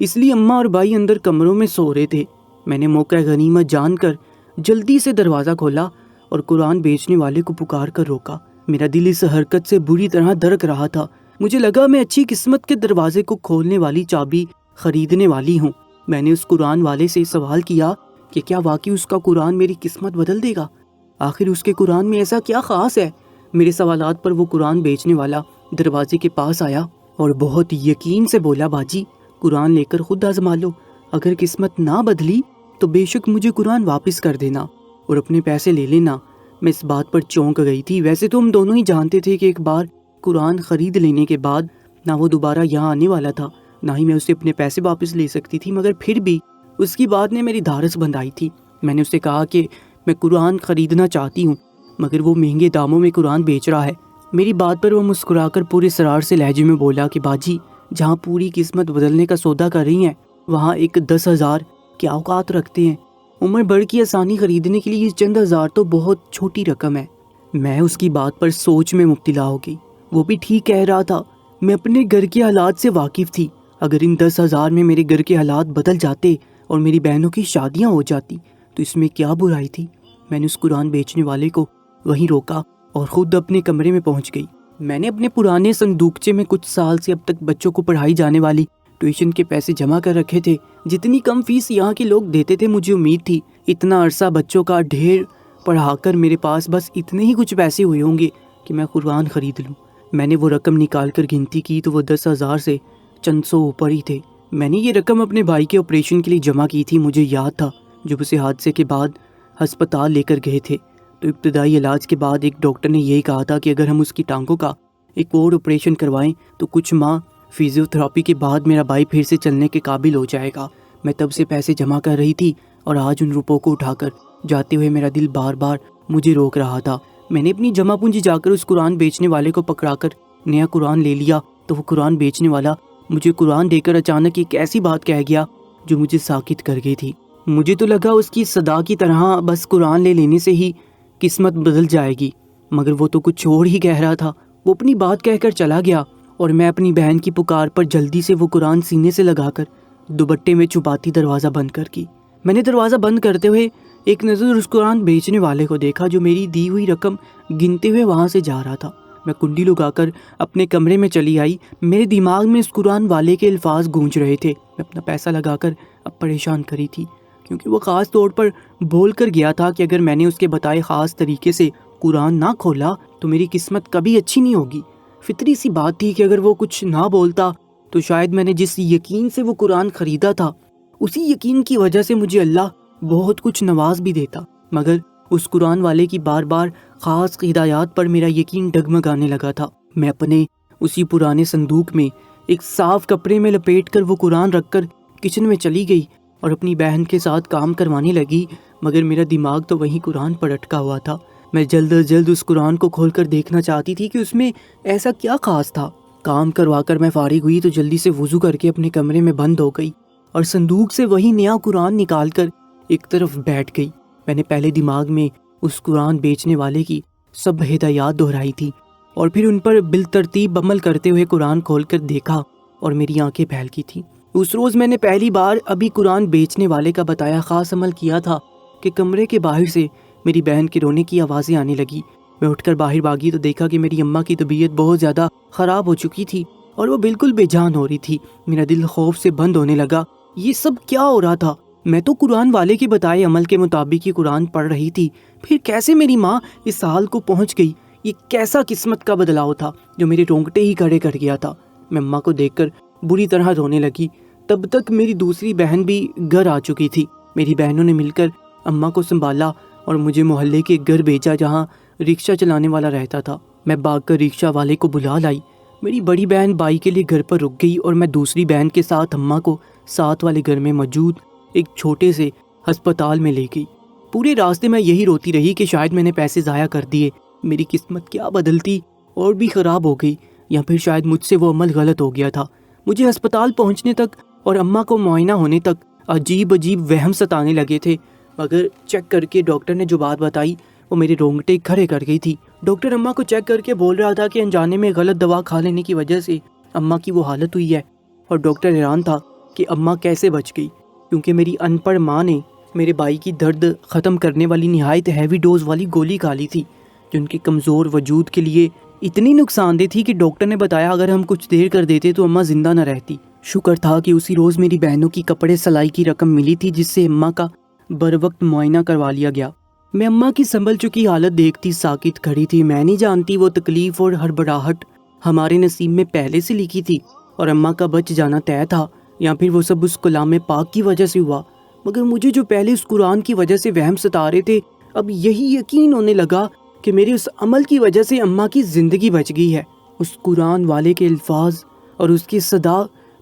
اس لیے اماں اور بھائی اندر کمروں میں سو رہے تھے۔ میں نے موقع غنیمت جان کر جلدی سے دروازہ کھولا اور قرآن بیچنے والے کو پکار کر روکا۔ میرا دل اس حرکت سے بری طرح دھڑک رہا تھا۔ مجھے لگا میں اچھی قسمت کے دروازے کو کھولنے والی چابی خریدنے والی ہوں۔ میں نے اس قرآن والے سے سوال کیا کہ کیا واقعی اس کا قرآن میری قسمت بدل دے گا؟ آخر اس کے قرآن میں ایسا کیا خاص ہے؟ میرے سوالات پر وہ قرآن بیچنے والا دروازے کے پاس آیا اور بہت یقین سے بولا، باجی قرآن لے کر خود آزما لو، اگر قسمت نہ بدلی تو بے شک مجھے قرآن واپس کر دینا اور اپنے پیسے لے لینا۔ میں اس بات پر چونک گئی تھی۔ ویسے تو ہم دونوں ہی جانتے تھے کہ ایک بار قرآن خرید لینے کے بعد نہ وہ دوبارہ یہاں آنے والا تھا، نہ ہی میں اسے اپنے پیسے واپس لے سکتی تھی، مگر پھر بھی اس کی بات نے میری دھارس بندھائی تھی۔ میں نے اسے کہا کہ میں قرآن خریدنا چاہتی ہوں، مگر وہ مہنگے داموں میں قرآن بیچ رہا ہے۔ میری بات پر وہ مسکرا کر پورے سرار سے لہجے میں بولا کہ باجی جہاں پوری قسمت بدلنے کا سودا کر رہی ہیں وہاں ایک 10,000 کیا اوقات رکھتے ہیں؟ عمر بھر کی آسانی خریدنے کے لیے یہ چند ہزار تو بہت چھوٹی رقم ہے۔ میں اس کی بات پر سوچ میں مبتلا ہو گئی۔ وہ بھی ٹھیک کہہ رہا تھا۔ میں اپنے گھر کے حالات سے واقف تھی۔ اگر ان 10,000 میں میرے گھر کے حالات بدل جاتے اور میری بہنوں کی شادیاں ہو جاتی تو اس میں کیا برائی تھی؟ میں نے اس قرآن بیچنے والے کو وہیں روکا اور خود اپنے کمرے میں پہنچ گئی۔ میں نے اپنے پرانے صندوقچے میں کچھ سال سے اب تک بچوں کو پڑھائی جانے والی ٹیوشن کے پیسے جمع کر رکھے تھے۔ جتنی کم فیس یہاں کے لوگ دیتے تھے مجھے امید تھی اتنا عرصہ بچوں کا ڈھیر پڑھا کر میرے پاس بس اتنے ہی کچھ پیسے ہوئے ہوں گے کہ میں قرآن خرید لوں۔ میں نے وہ رقم نکال کر گنتی کی تو وہ 10,000 سے چند سو اوپر ہی تھے۔ میں نے یہ رقم اپنے بھائی کے آپریشن کے لیے جمع کی تھی۔ مجھے یاد تھا جب اسے حادثے کے بعد ہسپتال لے کر گئے تھے تو ابتدائی علاج کے بعد ایک ڈاکٹر نے یہی کہا تھا کہ اگر ہم اس کی ٹانگوں کا ایک اور آپریشن کروائیں تو کچھ ماہ فزیو تھراپی کے بعد میرا بھائی پھر سے چلنے کے قابل ہو جائے گا۔ میں تب سے پیسے جمع کر رہی تھی اور آج ان روپوں کو اٹھا کر جاتے ہوئے میرا دل بار بار مجھے روک رہا تھا۔ میں نے اپنی جمع پونجی جا کر اس قرآن بیچنے والے کو پکڑا کر نیا قرآن لے لیا تو وہ قرآن بیچنے والا مجھے قرآن دے کر اچانک ایک ایسی بات کہہ گیا جو مجھے ساکت کر گئی تھی۔ مجھے تو لگا اس کی صدا کی طرح بس قرآن لے لینے سے ہی قسمت بدل جائے گی، مگر وہ تو کچھ اور ہی کہہ رہا تھا۔ وہ اپنی بات کہہ کر چلا گیا اور میں اپنی بہن کی پکار پر جلدی سے وہ قرآن سینے سے لگا کر دوپٹے میں چھپاتی دروازہ بند کر کی۔ میں نے دروازہ بند کرتے ہوئے ایک نظر اس قرآن بیچنے والے کو دیکھا جو میری دی ہوئی رقم گنتے ہوئے وہاں سے جا رہا تھا۔ میں کنڈی لگا کر اپنے کمرے میں چلی آئی۔ میرے دماغ میں اس قرآن والے کے الفاظ گونج رہے تھے۔ میں اپنا پیسہ لگا کر اب پریشان کری تھی کیونکہ وہ خاص طور پر بول کر گیا تھا کہ اگر میں نے اس کے بتائے خاص طریقے سے قرآن نہ کھولا تو میری قسمت کبھی اچھی نہیں ہوگی۔ فطری سی بات تھی کہ اگر وہ کچھ نہ بولتا تو شاید میں نے جس یقین سے وہ قرآن خریدا تھا اسی یقین کی وجہ سے مجھے اللہ بہت کچھ نواز بھی دیتا، مگر اس قرآن والے کی بار بار خاص ہدایات پر میرا یقین ڈگمگانے لگا تھا۔ میں اپنے اسی پرانے صندوق میں ایک صاف کپڑے میں لپیٹ کر وہ قرآن رکھ کر کچن میں چلی گئی اور اپنی بہن کے ساتھ کام کروانے لگی، مگر میرا دماغ تو وہیں قرآن پر اٹکا ہوا تھا۔ میں جلد از جلد اس قرآن کو کھول کر دیکھنا چاہتی تھی کہ اس میں ایسا کیا خاص تھا۔ کام کروا کر میں فارغ ہوئی تو جلدی سے وضو کر کے اپنے کمرے میں بند ہو گئی اور صندوق سے وہی نیا قرآن نکال کر ایک طرف بیٹھ گئی۔ میں نے پہلے دماغ میں اس قرآن بیچنے والے کی سب ہدایات دہرائی تھی اور پھر ان پر بالترتیب عمل کرتے ہوئے قرآن کھول کر دیکھا اور میری آنکھیں پھیل کی تھیں۔ اس روز میں نے پہلی بار ابھی قرآن بیچنے والے کا بتایا خاص عمل کیا تھا کہ کمرے کے باہر سے میری بہن کے رونے کی آوازیں آنے لگی۔ میں اٹھ کر باہر بھاگی تو دیکھا کہ میری اماں کی طبیعت بہت زیادہ خراب ہو چکی تھی اور وہ بالکل بے جان ہو رہی تھی۔ میرا دل خوف سے بند ہونے لگا۔ یہ سب کیا ہو رہا تھا؟ میں تو قرآن والے کے بتائے عمل کے مطابق ہی قرآن پڑھ رہی تھی، پھر کیسے میری ماں اس حال کو پہنچ گئی؟ یہ کیسا قسمت کا بدلاؤ تھا جو میرے رونگٹے ہی کھڑے کر گیا تھا؟ میں اماں کو دیکھ کر بری طرح رونے لگی۔ تب تک میری دوسری بہن بھی گھر آ چکی تھی۔ میری بہنوں نے مل کر اماں کو سنبھالا اور مجھے محلے کے گھر بھیجا جہاں رکشہ چلانے والا رہتا تھا۔ میں بھاگ کر رکشہ والے کو بلا لائی۔ میری بڑی بہن بائی کے لیے گھر پر رک گئی اور میں دوسری بہن کے ساتھ اماں کو ساتھ والے گھر میں موجود ایک چھوٹے سے ہسپتال میں لے گئی۔ پورے راستے میں یہی روتی رہی کہ شاید میں نے پیسے ضائع کر دیے، میری قسمت کیا بدلتی اور بھی خراب ہو گئی، یا پھر شاید مجھ سے وہ عمل غلط ہو گیا تھا۔ مجھے ہسپتال پہنچنے تک اور اماں کو معائنہ ہونے تک عجیب وہم ستانے لگے تھے، مگر چیک کر کے ڈاکٹر نے جو بات بتائی وہ میرے رونگٹے کھڑے کر گئی تھی۔ ڈاکٹر اماں کو چیک کر کے بول رہا تھا کہ انجانے میں غلط دوا کھا لینے کی وجہ سے اماں کی وہ حالت ہوئی ہے، اور ڈاکٹر حیران تھا کہ اماں کیسے بچ گئی، کیونکہ میری ان پڑھ ماں نے میرے بھائی کی درد ختم کرنے والی نہایت ہیوی ڈوز والی گولی کھا لی تھی، جو ان کے کمزور وجود کے لیے اتنی نقصان دہ تھی کہ ڈاکٹر نے بتایا اگر ہم کچھ دیر کر دیتے تو اماں زندہ نہ رہتی۔ شکر تھا کہ اسی روز میری بہنوں کی کپڑے سلائی کی رقم ملی تھی، جس سے اماں کا بروقت معائنہ کروا لیا گیا۔ میں اماں کی سنبھل چکی حالت دیکھتی ساکت کھڑی تھی۔ میں نہیں جانتی وہ تکلیف اور ہڑبڑاہٹ ہمارے نصیب میں پہلے سے لکھی تھی اور اماں کا بچ جانا طے تھا، یا پھر وہ سب اس کلام پاک کی وجہ سے ہوا۔ مگر مجھے جو پہلے اس قرآن کی وجہ سے وہم ستا رہے تھے، اب یہی یقین ہونے لگا کہ میرے اس عمل کی وجہ سے اماں کی زندگی بچ گئی ہے۔ اس قرآن والے کے الفاظ اور اس کی صدا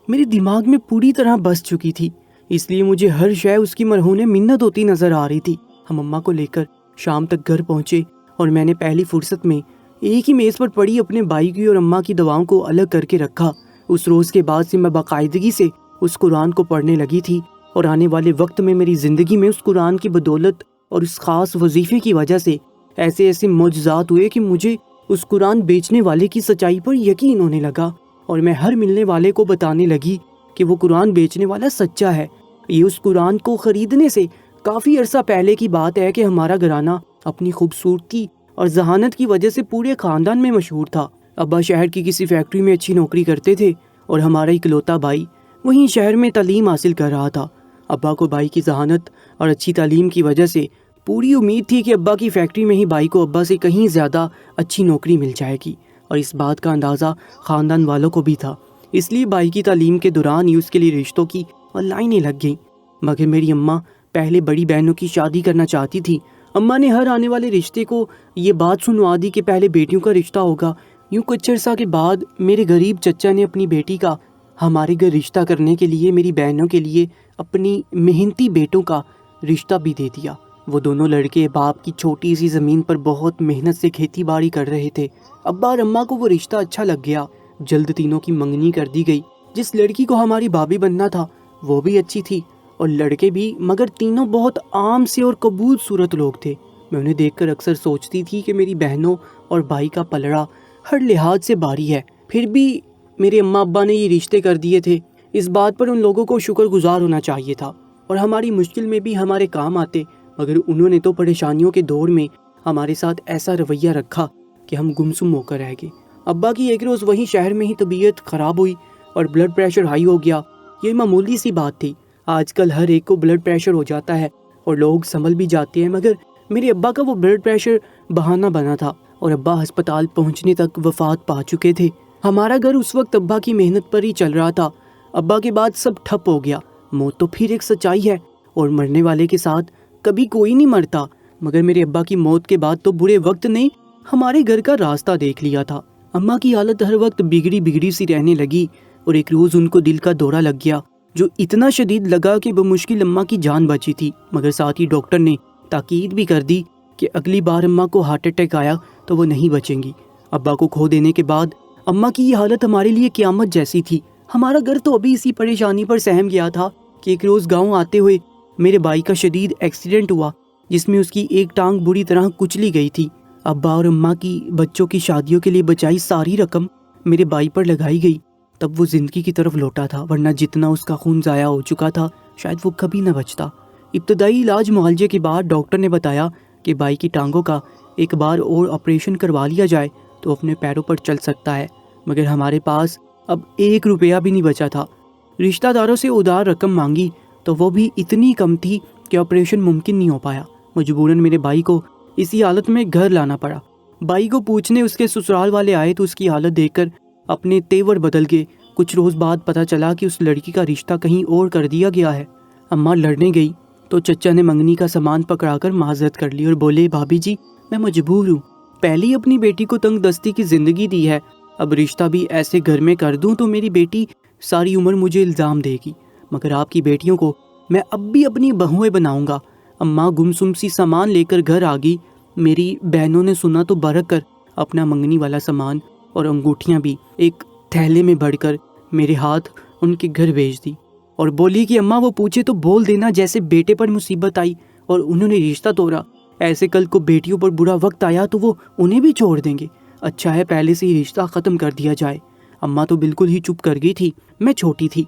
میرے دماغ میں پوری طرح بس چکی تھی، اس لیے مجھے ہر شے اس کی مرہون منت ہوتی نظر آ رہی تھی۔ ہم اماں کو لے کر شام تک گھر پہنچے اور میں نے پہلی فرصت میں ایک ہی میز پر پڑی اپنے بھائی کی اور اماں کی دواؤں کو الگ کر کے رکھا۔ اس روز کے بعد سے میں باقاعدگی سے اس قرآن کو پڑھنے لگی تھی، اور آنے والے وقت میں میری زندگی میں اس قرآن کی بدولت اور اس خاص وظیفے کی وجہ سے ایسے ایسے معجزات ہوئے کہ مجھے اس قرآن بیچنے والے کی سچائی پر یقین ہونے لگا، اور میں ہر ملنے والے کو بتانے لگی کہ وہ قرآن بیچنے والا سچا ہے۔ یہ اس قرآن کو خریدنے سے کافی عرصہ پہلے کی بات ہے کہ ہمارا گھرانہ اپنی خوبصورتی اور ذہانت کی وجہ سے پورے خاندان میں مشہور تھا۔ ابا شہر کی کسی فیکٹری میں اچھی نوکری کرتے تھے اور ہمارا اکلوتا بھائی وہیں شہر میں تعلیم حاصل کر رہا تھا۔ ابا کو بھائی کی ذہانت اور اچھی تعلیم کی وجہ سے پوری امید تھی کہ ابا کی فیکٹری میں ہی بھائی کو ابا سے کہیں زیادہ اچھی نوکری مل جائے گی، اور اس بات کا اندازہ خاندان والوں کو بھی تھا۔ اس لیے بھائی کی تعلیم کے دوران ہی اس کے لیے رشتوں کی لائنیں لگ گئیں۔ مگر میری اماں پہلے بڑی بہنوں کی شادی کرنا چاہتی تھی۔ اماں نے ہر آنے والے رشتے کو یہ بات سنوا دی کہ پہلے بیٹیوں کا رشتہ ہوگا۔ یوں کچھ عرصہ کے بعد میرے غریب چچا نے اپنی بیٹی کا ہمارے گھر رشتہ کرنے کے لیے میری بہنوں کے لیے اپنی محنتی بیٹوں کا رشتہ بھی دے دیا۔ وہ دونوں لڑکے باپ کی چھوٹی سی زمین پر بہت محنت سے کھیتی باڑی کر رہے تھے۔ ابا اور اماں کو وہ رشتہ اچھا لگ گیا۔ جلد تینوں کی منگنی کر دی گئی۔ جس لڑکی کو ہماری بھابھی بننا تھا وہ بھی اچھی تھی اور لڑکے بھی، مگر تینوں بہت عام سے اور قبول صورت لوگ تھے۔ میں انہیں دیکھ کر اکثر سوچتی تھی کہ میری بہنوں اور بھائی کا پلڑا ہر لحاظ سے بھاری ہے، پھر بھی میرے اماں ابا نے یہ رشتے کر دیے تھے۔ اس بات پر ان لوگوں کو شکر گزار ہونا چاہیے تھا اور ہماری مشکل میں بھی ہمارے کام آتے، مگر انہوں نے تو پریشانیوں کے دور میں ہمارے ساتھ ایسا رویہ رکھا کہ ہم گمسم ہو کر رہ گئے۔ ابا کی ایک روز وہیں شہر میں ہی طبیعت خراب ہوئی اور بلڈ پریشر ہائی ہو گیا۔ یہ معمولی سی بات تھی، آج کل ہر ایک کو بلڈ پریشر ہو جاتا ہے اور لوگ سنبھل بھی جاتے ہیں، مگر میرے ابا کا وہ بلڈ پریشر بہانہ بنا تھا اور ابا ہسپتال پہنچنے تک وفات پا چکے تھے۔ ہمارا گھر اس وقت ابا کی محنت پر ہی چل رہا تھا۔ ابا کے بعد سب ٹھپ ہو گیا۔ موت تو پھر ایک سچائی ہے اور مرنے والے کے ساتھ کبھی کوئی نہیں مرتا، مگر میرے ابا کی موت کے بعد تو برے وقت نے ہمارے گھر کا راستہ دیکھ لیا تھا۔ اماں کی حالت ہر وقت بگڑی سی رہنے لگی اور ایک روز ان کو دل کا دورہ لگ گیا، جو اتنا شدید لگا کہ بمشکل اماں کی جان بچی تھی، مگر ساتھ ہی ڈاکٹر نے تاکید بھی کر دی کہ اگلی بار اماں کو ہارٹ اٹیک آیا تو وہ نہیں بچیں گی۔ ابا کو کھو دینے کے بعد اماں کی یہ حالت ہمارے لیے قیامت جیسی تھی۔ ہمارا گھر تو ابھی اسی پریشانی پر سہم گیا تھا کہ ایک روز گاؤں آتے ہوئے میرے بھائی کا شدید ایکسیڈنٹ ہوا، جس میں اس کی ایک ٹانگ بری طرح کچلی گئی تھی۔ ابا اور اماں کی بچوں کی شادیوں کے لیے بچائی ساری رقم میرے بھائی پر لگائی گئی، تب وہ زندگی کی طرف لوٹا تھا، ورنہ جتنا اس کا خون ضائع ہو چکا تھا شاید وہ کبھی نہ بچتا۔ ابتدائی علاج معالجے کے بعد ڈاکٹر نے بتایا کہ بھائی کی ٹانگوں کا ایک بار اور آپریشن کروا لیا جائے تو اپنے پیروں پر چل سکتا ہے، مگر ہمارے پاس اب 1 روپیہ بھی نہیں بچا تھا۔ رشتہ داروں سے ادھار رقم مانگی تو وہ بھی اتنی کم تھی کہ آپریشن ممکن نہیں ہو پایا۔ مجبوراً میرے بھائی کو اسی حالت میں گھر لانا پڑا۔ بھائی کو پوچھنے اس کے سسرال والے آئے تو اس کی حالت دیکھ کر اپنے تیور بدل گئے۔ کچھ روز بعد پتہ چلا کہ اس لڑکی کا رشتہ کہیں اور کر دیا گیا ہے۔ اماں لڑنے گئی تو چچا نے منگنی کا سامان پکڑا کر معذرت کر لی اور بولے، بھابھی جی میں مجبور ہوں، پہلے ہی اپنی بیٹی کو تنگ دستی کی زندگی دی ہے، اب رشتہ بھی ایسے گھر میں کر دوں تو میری بیٹی ساری عمر مجھے الزام دے گی، مگر آپ کی بیٹیوں کو میں اب بھی اپنی بہویں بناؤں گا۔ اماں گمسم سی سامان لے کر گھر آ گئی۔ میری بہنوں نے سنا تو برک کر اپنا منگنی والا سامان اور انگوٹھیاں بھی ایک تھیلے میں بھر کر میرے ہاتھ ان کے گھر بھیج دی اور بولی کہ اماں وہ پوچھے تو بول دینا جیسے بیٹے پر مصیبت آئی اور انہوں نے رشتہ توڑا، ایسے کل کو بیٹیوں پر برا وقت آیا تو وہ انہیں بھی چھوڑ دیں گے، اچھا ہے پہلے سے ہی رشتہ ختم کر دیا جائے۔ اماں تو بالکل ہی چپ کر گئی تھی۔ میں چھوٹی تھی،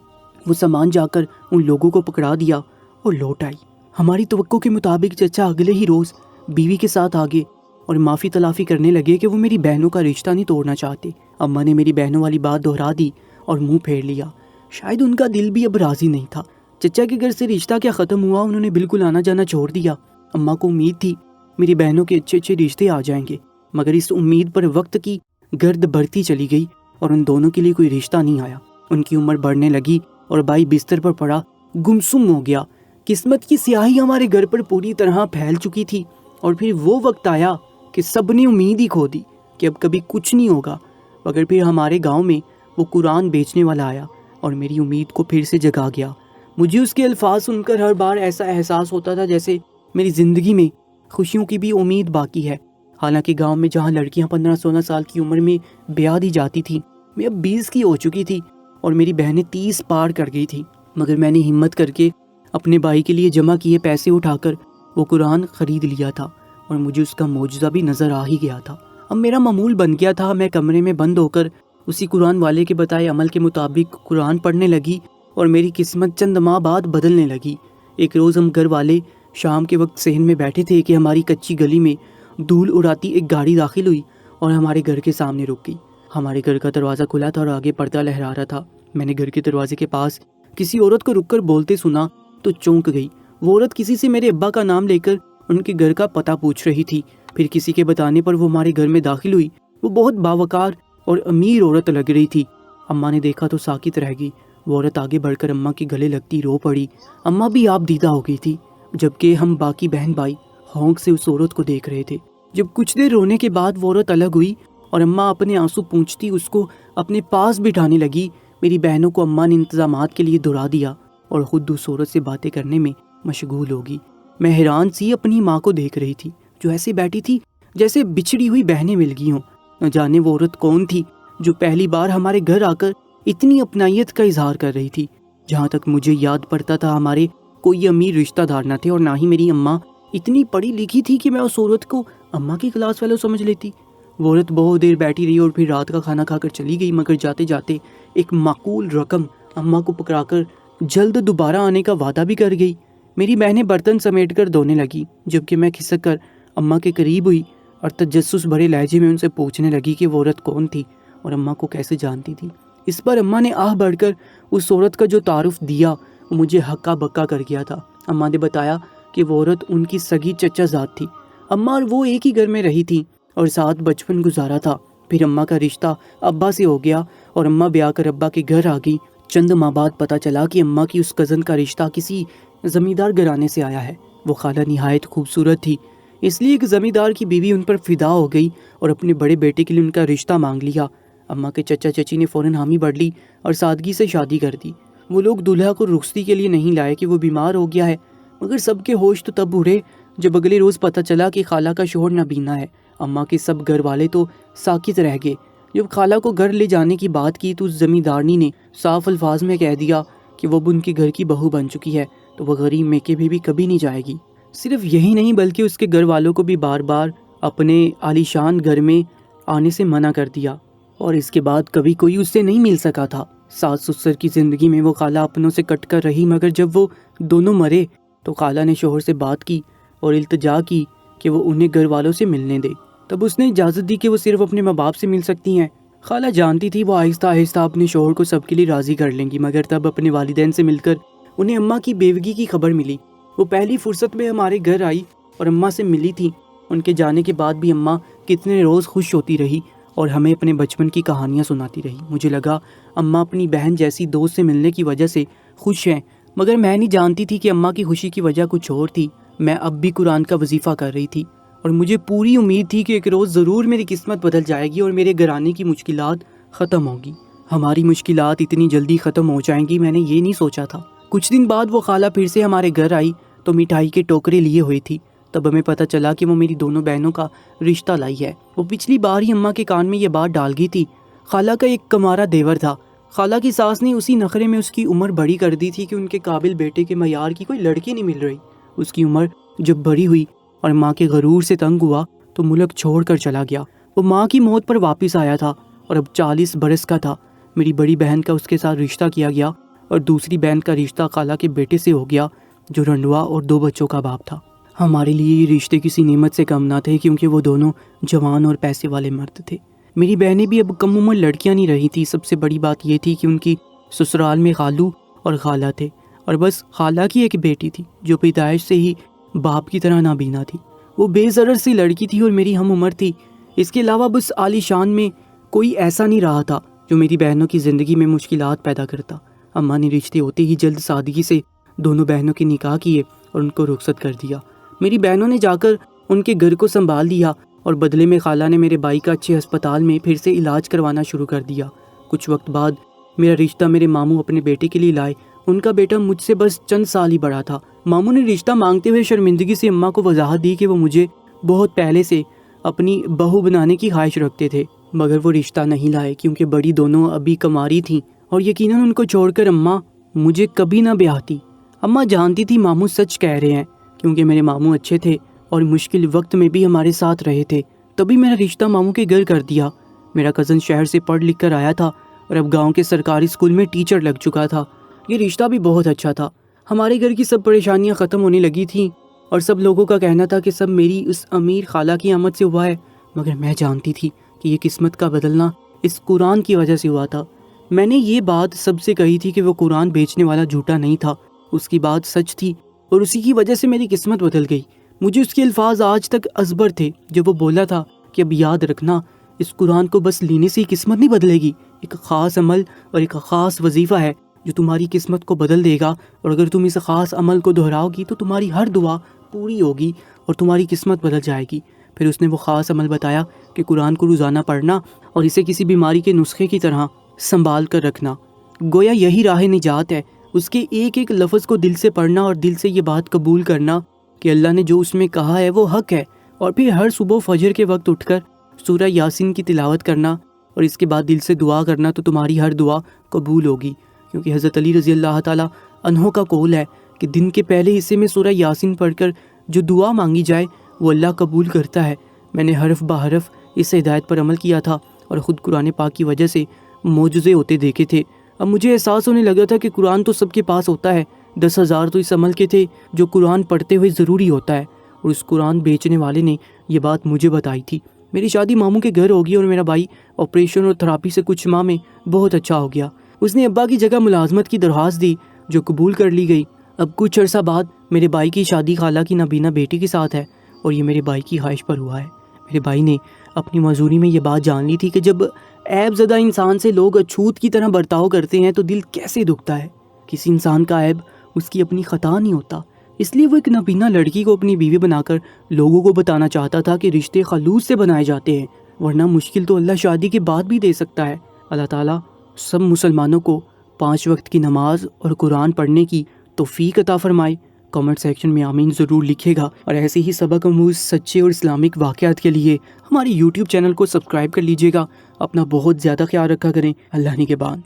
وہ سامان جا کر ان لوگوں کو پکڑا دیا اور لوٹ آئی۔ ہماری توقع کے مطابق چچا اگلے ہی روز بیوی کے ساتھ آگے اور معافی تلافی کرنے لگے کہ وہ میری بہنوں کا رشتہ نہیں توڑنا چاہتے۔ اماں نے میری بہنوں والی بات دہرا دی اور منہ پھیر لیا۔ شاید ان کا دل بھی اب راضی نہیں تھا۔ چچا کے گھر سے رشتہ کیا ختم ہوا، انہوں نے بالکل آنا جانا چھوڑ دیا۔ اماں کو امید تھی میری بہنوں کے اچھے اچھے رشتے آ جائیں گے، مگر اس امید پر وقت کی گرد بڑھتی چلی گئی اور ان دونوں کے لیے کوئی رشتہ نہیں آیا۔ ان کی عمر بڑھنے لگی اور بھائی بستر پر پڑا گمسم ہو گیا۔ قسمت کی سیاہی ہمارے گھر پر پوری طرح پھیل چکی تھی، اور پھر وہ وقت آیا کہ سب نے امید ہی کھو دی کہ اب کبھی کچھ نہیں ہوگا۔ مگر پھر ہمارے گاؤں میں وہ قرآن بیچنے والا آیا اور میری امید کو پھر سے جگا گیا۔ مجھے اس کے الفاظ سن کر ہر بار ایسا احساس ہوتا تھا جیسے میری زندگی میں خوشیوں کی بھی امید باقی ہے۔ حالانکہ گاؤں میں جہاں لڑکیاں 15-16 سال کی عمر میں بیاہ دی جاتی تھی، میں اب 20 کی ہو چکی تھی اور میری بہنیں 30 پار کر گئی تھی، مگر میں نے ہمت کر کے اپنے بھائی کے لیے جمع کیے پیسے اٹھا کر وہ قرآن خرید لیا تھا، اور مجھے اس کا معجزہ بھی نظر آ ہی گیا تھا۔ اب میرا معمول بن گیا تھا، میں کمرے میں بند ہو کر اسی قرآن والے کے بتائے عمل کے مطابق قرآن پڑھنے لگی اور میری قسمت چند ماہ بعد بدلنے لگی۔ ایک روز ہم گھر والے شام کے وقت صحن میں بیٹھے تھے کہ ہماری کچی گلی میں دھول اڑاتی ایک گاڑی داخل ہوئی اور ہمارے گھر کے سامنے رک گئی۔ ہمارے گھر کا دروازہ کھلا تھا اور آگے پردہ لہرا رہا تھا۔ میں نے گھر کے دروازے کے پاس کسی عورت کو رک کر بولتے سنا تو چونک گئی۔ وہ عورت کسی سے میرے ابا کا نام لے کر ان کے گھر کا پتہ پوچھ رہی تھی۔ پھر کسی کے بتانے پر وہ ہمارے گھر میں داخل ہوئی۔ وہ بہت باوقار اور امیر عورت لگ رہی تھی۔ اماں نے دیکھا تو ساکت رہ گئی۔ وہ عورت آگے بڑھ کر اماں کے گلے لگتی رو پڑی۔ اماں بھی آپ دیدہ ہو گئی تھی، جبکہ ہم باقی بہن بھائی ہونک سے اس عورت کو دیکھ رہے تھے۔ جب کچھ دیر رونے کے بعد وہ عورت الگ ہوئی اور اماں اپنے آنسو پونچھتی اس کو اپنے پاس بٹھانے لگی، میری بہنوں کو اماں نے انتظامات کے لیے دہرا دیا اور خود اس عورت سے باتیں کرنے میں مشغول ہوگی۔ میں حیران سی اپنی ماں کو دیکھ رہی تھی جو ایسے بیٹھی تھی جیسے بچھڑی ہوئی بہنیں مل گئی ہوں۔ نہ جانے وہ عورت کون تھی جو پہلی بار ہمارے گھر آ کر اتنی اپنائیت کا اظہار کر رہی تھی۔ جہاں تک مجھے یاد پڑتا تھا ہمارے کوئی امیر رشتہ دار نہ تھے، اور نہ ہی میری اماں اتنی پڑھی لکھی تھی کہ میں اس عورت کو اماں کی کلاس فیلو سمجھ لیتی۔ وہ عورت بہت دیر بیٹھی رہی اور پھر رات کا کھانا کھا کر چلی گئی، مگر جاتے جاتے ایک معقول رقم اماں کو پکڑا کر جلد دوبارہ آنے کا وعدہ بھی کر گئی۔ میری بہنیں برتن سمیٹ کر دھونے لگی، جبکہ میں کھسک کر اماں کے قریب ہوئی اور تجسس بھرے لہجے میں ان سے پوچھنے لگی کہ وہ عورت کون تھی اور اماں کو کیسے جانتی تھی۔ اس پر اماں نے آہ بڑھ کر اس عورت کا جو تعارف دیا وہ مجھے ہکا بکا کر گیا تھا۔ اماں نے بتایا کہ وہ عورت ان کی سگی چچا زاد تھی۔ اماں اور وہ ایک ہی گھر میں رہی تھی اور ساتھ بچپن گزارا تھا۔ پھر اماں کا رشتہ ابا سے ہو گیا اور اماں بیاہ کر ابا کے گھر آ گئی۔ چند ماہ بعد پتہ چلا کہ اماں کی اس کزن کا رشتہ کسی زمیندار گھرانے سے آیا ہے۔ وہ خالہ نہایت خوبصورت تھی، اس لیے ایک زمیندار کی بیوی ان پر فدا ہو گئی اور اپنے بڑے بیٹے کے لیے ان کا رشتہ مانگ لیا۔ اماں کے چچا چچی نے فوراً حامی بھر لی اور سادگی سے شادی کر دی۔ وہ لوگ دولہا کو رخصتی کے لیے نہیں لائے کہ وہ بیمار ہو گیا ہے، مگر سب کے ہوش تو تب اڑے جب اگلے روز پتہ چلا کہ خالہ کا شوہر نابینا ہے۔ اماں کے سب گھر والے تو ساکت رہ گئے۔ جب خالہ کو گھر لے جانے کی بات کی تو اس زمیندارنی نے صاف الفاظ میں کہہ دیا کہ وہ ان کے گھر کی بہو بن چکی ہے تو وہ غریب میکے بھی کبھی نہیں جائے گی۔ صرف یہی نہیں بلکہ اس کے گھر والوں کو بھی بار بار اپنے عالیشان گھر میں آنے سے منع کر دیا، اور اس کے بعد کبھی کوئی اس سے نہیں مل سکا تھا۔ ساس سسر کی زندگی میں وہ خالہ اپنوں سے کٹ کر رہی، مگر جب وہ دونوں مرے تو خالہ نے شوہر سے بات کی اور التجا کی کہ وہ انہیں گھر والوں سے ملنے دے۔ تب اس نے اجازت دی کہ وہ صرف اپنے ماں باپ سے مل سکتی ہیں۔ خالہ جانتی تھی وہ آہستہ آہستہ اپنے شوہر کو سب کے لیے راضی کر لیں گی، مگر تب اپنے والدین سے مل کر انہیں اماں کی بیوگی کی خبر ملی۔ وہ پہلی فرصت میں ہمارے گھر آئی اور اماں سے ملی تھی۔ ان کے جانے کے بعد بھی اماں کتنے روز خوش ہوتی رہی اور ہمیں اپنے بچپن کی کہانیاں سناتی رہی۔ مجھے لگا اماں اپنی بہن جیسی دوست سے ملنے کی وجہ سے خوش ہیں، مگر میں نہیں جانتی تھی کہ اماں کی خوشی کی وجہ کچھ اور تھی۔ میں اب بھی قرآن کا وظیفہ کر رہی تھی اور مجھے پوری امید تھی کہ ایک روز ضرور میری قسمت بدل جائے گی اور میرے گھرانے کی مشکلات ختم ہوگی۔ ہماری مشکلات اتنی جلدی ختم ہو جائیں گی میں نے یہ نہیں سوچا تھا۔ کچھ دن بعد وہ خالہ پھر سے ہمارے گھر آئی تو مٹھائی کے ٹوکرے لیے ہوئی تھی۔ تب ہمیں پتہ چلا کہ وہ میری دونوں بہنوں کا رشتہ لائی ہے۔ وہ پچھلی بار ہی اماں کے کان میں یہ بات ڈال گئی تھی۔ خالہ کا ایک کمارا دیور تھا۔ خالہ کی ساس نے اسی نخرے میں اس کی عمر بڑی کر دی تھی کہ ان کے قابل بیٹے کے معیار کی کوئی لڑکی نہیں مل رہی۔ اس کی عمر جب بڑی ہوئی اور ماں کے غرور سے تنگ ہوا تو ملک چھوڑ کر چلا گیا۔ وہ ماں کی موت پر واپس آیا تھا اور اب 40 برس کا تھا۔ میری بڑی بہن کا اس کے ساتھ رشتہ کیا گیا اور دوسری بہن کا رشتہ خالہ کے بیٹے سے ہو گیا جو رنڈوا اور 2 بچوں کا باپ تھا۔ ہمارے لیے یہ رشتے کسی نعمت سے کم نہ تھے کیونکہ وہ دونوں جوان اور پیسے والے مرد تھے۔ میری بہنیں بھی اب کم عمر لڑکیاں نہیں رہی تھی۔ سب سے بڑی بات یہ تھی کہ ان کی سسرال میں خالو اور خالہ تھے، اور بس خالہ کی ایک بیٹی تھی جو پیدائش سے ہی باپ کی طرح نابینا تھی۔ وہ بے ضرر سی لڑکی تھی اور میری ہم عمر تھی۔ اس کے علاوہ بس عالی شان میں کوئی ایسا نہیں رہا تھا جو میری بہنوں کی زندگی میں مشکلات پیدا کرتا۔ اماں نے رشتے ہوتے ہی جلد سادگی سے دونوں بہنوں کے نکاح کیے اور ان کو رخصت کر دیا۔ میری بہنوں نے جا کر ان کے گھر کو سنبھال لیا اور بدلے میں خالہ نے میرے بھائی کا اچھے ہسپتال میں پھر سے علاج کروانا شروع کر دیا۔ کچھ وقت بعد میرا رشتہ میرے ماموں اپنے بیٹے کے لیے لائے۔ ان کا بیٹا مجھ سے بس چند سال ہی بڑا تھا۔ ماموں نے رشتہ مانگتے ہوئے شرمندگی سے اماں کو وضاحت دی کہ وہ مجھے بہت پہلے سے اپنی بہو بنانے کی خواہش رکھتے تھے، مگر وہ رشتہ نہیں لائے کیونکہ بڑی دونوں ابھی کماری تھیں اور یقیناً ان کو چھوڑ کر اماں مجھے کبھی نہ بیاہتی۔ اماں جانتی تھی ماموں سچ کہہ رہے ہیں کیونکہ میرے ماموں اچھے تھے اور مشکل وقت میں بھی ہمارے ساتھ رہے تھے، تبھی میرا رشتہ ماموں کے گھر کر دیا۔ میرا کزن شہر سے پڑھ لکھ کر آیا تھا اور اب گاؤں کے سرکاری اسکول میں ٹیچر لگ چکا تھا۔ یہ رشتہ بھی بہت اچھا تھا۔ ہمارے گھر کی سب پریشانیاں ختم ہونے لگی تھیں اور سب لوگوں کا کہنا تھا کہ سب میری اس امیر خالہ کی آمد سے ہوا ہے، مگر میں جانتی تھی کہ یہ قسمت کا بدلنا اس قرآن کی وجہ سے ہوا تھا۔ میں نے یہ بات سب سے کہی تھی کہ وہ قرآن بیچنے والا جھوٹا نہیں تھا، اس کی بات سچ تھی اور اسی کی وجہ سے میری قسمت بدل گئی۔ مجھے اس کے الفاظ آج تک ازبر تھے جو وہ بولا تھا کہ اب یاد رکھنا، اس قرآن کو بس لینے سے ہی قسمت نہیں بدلے گی، ایک خاص عمل اور ایک خاص وظیفہ ہے جو تمہاری قسمت کو بدل دے گا، اور اگر تم اس خاص عمل کو دہراؤ گی تو تمہاری ہر دعا پوری ہوگی اور تمہاری قسمت بدل جائے گی۔ پھر اس نے وہ خاص عمل بتایا کہ قرآن کو روزانہ پڑھنا اور اسے کسی بیماری کے نسخے کی طرح سنبھال کر رکھنا، گویا یہی راہ نجات ہے۔ اس کے ایک ایک لفظ کو دل سے پڑھنا اور دل سے یہ بات قبول کرنا کہ اللہ نے جو اس میں کہا ہے وہ حق ہے، اور پھر ہر صبح فجر کے وقت اٹھ کر سورہ یاسین کی تلاوت کرنا اور اس کے بعد دل سے دعا کرنا تو تمہاری ہر دعا قبول ہوگی، کیونکہ حضرت علی رضی اللہ تعالیٰ عنہ کا قول ہے کہ دن کے پہلے حصے میں سورہ یاسین پڑھ کر جو دعا مانگی جائے وہ اللہ قبول کرتا ہے۔ میں نے حرف بہ حرف اس ہدایت پر عمل کیا تھا اور خود قرآن پاک کی وجہ سے معجزے ہوتے دیکھے تھے۔ اب مجھے احساس ہونے لگا تھا کہ قرآن تو سب کے پاس ہوتا ہے، 10,000 تو اس عمل کے تھے جو قرآن پڑھتے ہوئے ضروری ہوتا ہے، اور اس قرآن بیچنے والے نے یہ بات مجھے بتائی تھی۔ میری شادی ماموں کے گھر ہوگی اور میرا بھائی آپریشن اور تھراپی سے کچھ ماہ میں بہت اچھا ہو گیا۔ اس نے ابا کی جگہ ملازمت کی درخواست دی جو قبول کر لی گئی۔ اب کچھ عرصہ بعد میرے بھائی کی شادی خالہ کی نابینا بیٹی کے ساتھ ہے، اور یہ میرے بھائی کی خواہش پر ہوا ہے۔ میرے بھائی نے اپنی معذوری میں یہ بات جان لی تھی کہ جب عیب زدہ انسان سے لوگ اچھوت کی طرح برتاؤ کرتے ہیں تو دل کیسے دکھتا ہے۔ کسی انسان کا عیب اس کی اپنی خطا نہیں ہوتا، اس لیے وہ ایک نابینا لڑکی کو اپنی بیوی بنا کر لوگوں کو بتانا چاہتا تھا کہ رشتے خلوص سے بنائے جاتے ہیں، ورنہ مشکل تو اللہ شادی کے بعد بھی دے سکتا ہے۔ اللہ تعالیٰ سب مسلمانوں کو 5 وقت کی نماز اور قرآن پڑھنے کی توفیق عطا فرمائے۔ کامنٹ سیکشن میں آمین ضرور لکھے گا، اور ایسے ہی سبق آموز سچے اور اسلامک واقعات کے لیے ہمارے YouTube چینل کو سبسکرائب کر لیجیے گا۔ اپنا بہت زیادہ خیال رکھا کریں۔ اللہ نگہبان۔